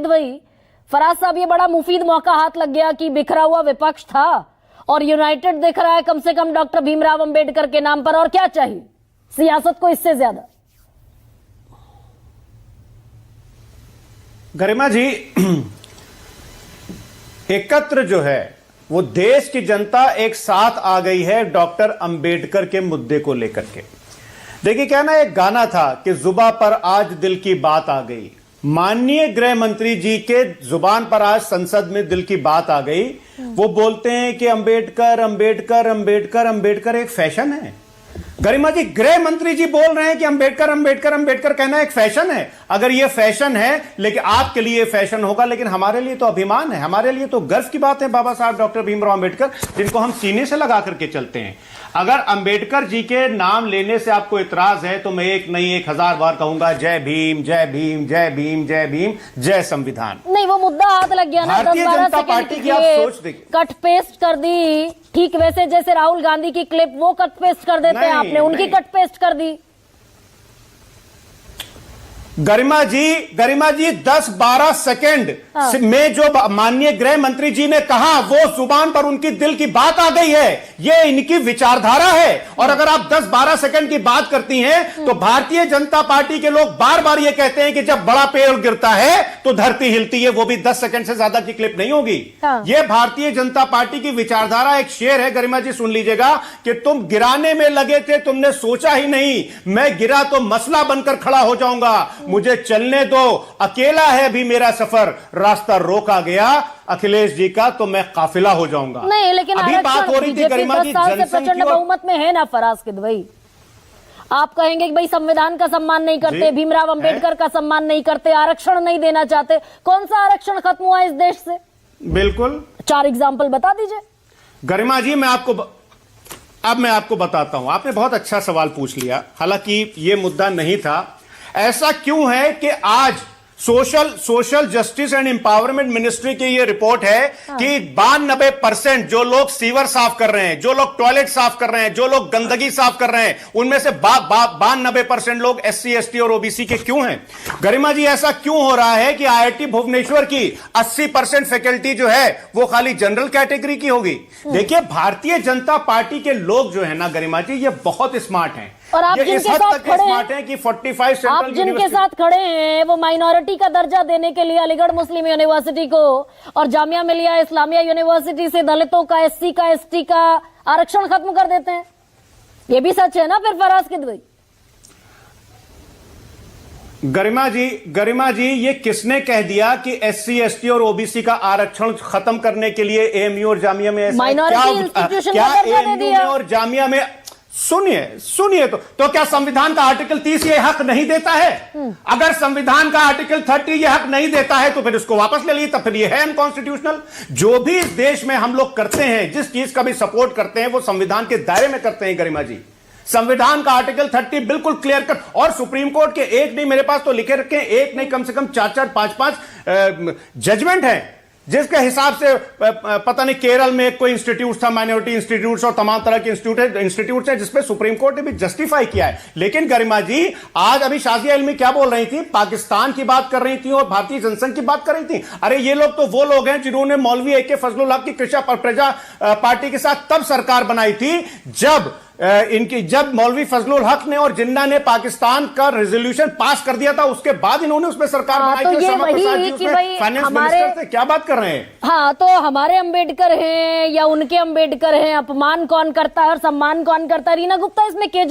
फराज भाई, फराज साहब, ये बड़ा मुफीद मौका हाथ लग गया कि बिखरा हुआ विपक्ष था और यूनाइटेड दिख रहा है कम से कम डॉक्टर भीमराव अंबेडकर के नाम पर। और क्या चाहिए सियासत को इससे ज्यादा? गरिमा जी, एकत्र जो है वो देश की जनता एक साथ आ गई है डॉक्टर अंबेडकर के मुद्दे को लेकर के। देखिए क्या ना, एक गाना था कि जुबा पर आज दिल की बात आ गई। माननीय गृह मंत्री जी के जुबान पर आज संसद में दिल की बात आ गई। वो बोलते हैं कि अंबेडकर अंबेडकर अंबेडकर अंबेडकर एक फैशन है। गरिमा जी, गृह मंत्री जी बोल रहे हैं कि अंबेडकर अंबेडकर अंबेडकर कहना एक फैशन है। अगर ये फैशन है, लेकिन आपके लिए फैशन होगा, लेकिन हमारे लिए तो अभिमान है, हमारे लिए तो गर्व की बात है बाबा साहब डॉक्टर भीमराव अंबेडकर, जिनको हम सीने से लगा करके चलते हैं। अगर अंबेडकर जी के नाम लेने से आपको इतराज है तो मैं एक नहीं 1000 बार कहूंगा, जय भीम जय भीम जय भीम जय भीम जय संविधान। नहीं, वो मुद्दा हाथ लग गया ना, 10-12 सेकंड की आप सोच देखिए, कट पेस्ट कर दी। ठीक वैसे जैसे राहुल गांधी की क्लिप वो कट पेस्ट कर देते हैं, आपने उनकी कट पेस्ट कर दी। गरिमा जी 10-12 सेकंड में जो माननीय गृह मंत्री जी ने कहा वो जुबान पर उनकी दिल की बात आ गई है। ये इनकी विचारधारा है। और अगर आप 10-12 सेकंड की बात करती हैं तो भारतीय जनता पार्टी के लोग बार बार ये कहते हैं कि जब बड़ा पेड़ गिरता है तो धरती हिलती है। वो भी 10 सेकंड से ज्यादा की क्लिप नहीं होगी। ये भारतीय जनता पार्टी की विचारधारा। एक शेर है गरिमा जी, सुन लीजिएगा, कि तुम गिराने में लगे थे, तुमने सोचा ही नहीं मैं गिरा तो मसला बनकर खड़ा हो जाऊंगा। मुझे चलने दो, अकेला है भी मेरा सफर, रास्ता रोका गया अखिलेश जी का तो मैं काफिला हो जाऊंगा। नहीं, लेकिन अभी बात हो रही थी गरिमा जी प्रचंड बहुमत में है ना फराज किद भाई। आप कहेंगे कि भाई संविधान का सम्मान नहीं करते, भीमराव अंबेडकर का सम्मान नहीं करते, आरक्षण नहीं देना चाहते। कौन सा आरक्षण खत्म हुआ इस देश से? बिल्कुल 4 एग्जाम्पल बता दीजिए। गरिमा जी, मैं आपको बताता हूं। आपने बहुत अच्छा सवाल पूछ लिया, हालांकि यह मुद्दा नहीं था। ऐसा क्यों है कि आज social justice and empowerment ministry की यह रिपोर्ट है कि 92% जो लोग सीवर साफ कर रहे हैं, जो लोग टॉयलेट साफ कर रहे हैं, जो लोग गंदगी साफ कर रहे हैं, उनमें से 92% लोग SC ST और OBC के क्यों हैं? गरिमा जी, ऐसा क्यों हो रहा है कि IIT भुवनेश्वर की 80% फैकल्टी जो है वो खाली जनरल कैटेगरी की होगी? देखिए, भारतीय जनता पार्टी के लोग जो है ना गरिमा जी, ये बहुत स्मार्ट हैं। और आप जिनके साथ खड़े हैं कि 45 आप जिनके साथ खड़े हैं वो माइनॉरिटी का दर्जा देने के लिए अलीगढ़ मुस्लिम यूनिवर्सिटी को और जामिया मिलिया इस्लामिया यूनिवर्सिटी से दलितों का, SC का, ST का आरक्षण खत्म कर देते हैं। ये भी सच है ना फिर फराज किद भाई? गरिमा जी, ये किसने कह दिया कि SC ST और OBC का आरक्षण खत्म करने के लिए AMU और जामिया में माइनॉरिटी इंस्टीट्यूशन का दर्जा दे दिया और जामिया में? सुनिए तो क्या संविधान का आर्टिकल 30 ये हक नहीं देता है? अगर संविधान का आर्टिकल 30 ये हक नहीं देता है तो फिर इसको वापस ले लीजिए, तब फिर ये है अनकॉन्स्टिट्यूशनल। जो भी इस देश में हम लोग करते हैं, जिस चीज का भी सपोर्ट करते हैं, वो संविधान के दायरे में करते हैं गरिमा जी। संविधान का आर्टिकल 30 बिल्कुल क्लियर कट, और सुप्रीम कोर्ट के एक नहीं, मेरे पास तो लिखे रखे, एक नहीं कम से कम 4-4 5-5 जजमेंट हैं, जिसके हिसाब से पता नहीं केरल में कोई इंस्टीट्यूट था, माइनॉरिटी इंस्टीट्यूट्स और तमाम तरह के इंस्टीट्यूट्स हैं, जिसपे सुप्रीम कोर्ट ने भी जस्टिफाई किया है। लेकिन गरिमा जी, आज अभी शाजिया इल्मी क्या बोल रही थी? पाकिस्तान की बात कर रही थी और भारतीय जनसंघ की बात कर रही थी। अरे ये लोग तो वो लोग हैं जिन्होंने मौलवी AK फजलुल हक की प्रजा पार्टी के साथ तब सरकार बनाई थी जब मौलवी फजलुल हक ने और जिन्ना ने पाकिस्तान का रेजोल्यूशन पास कर दिया था, उसके बाद इन्होंने उसमें सरकार बनाई थी। फाइनेंस मिनिस्टर थे, क्या बात कर रहे हैं? हाँ, तो हमारे अंबेडकर हैं या उनके अंबेडकर हैं, अपमान कौन करता है और सम्मान कौन करता है? रीना गुप्ता, इसमें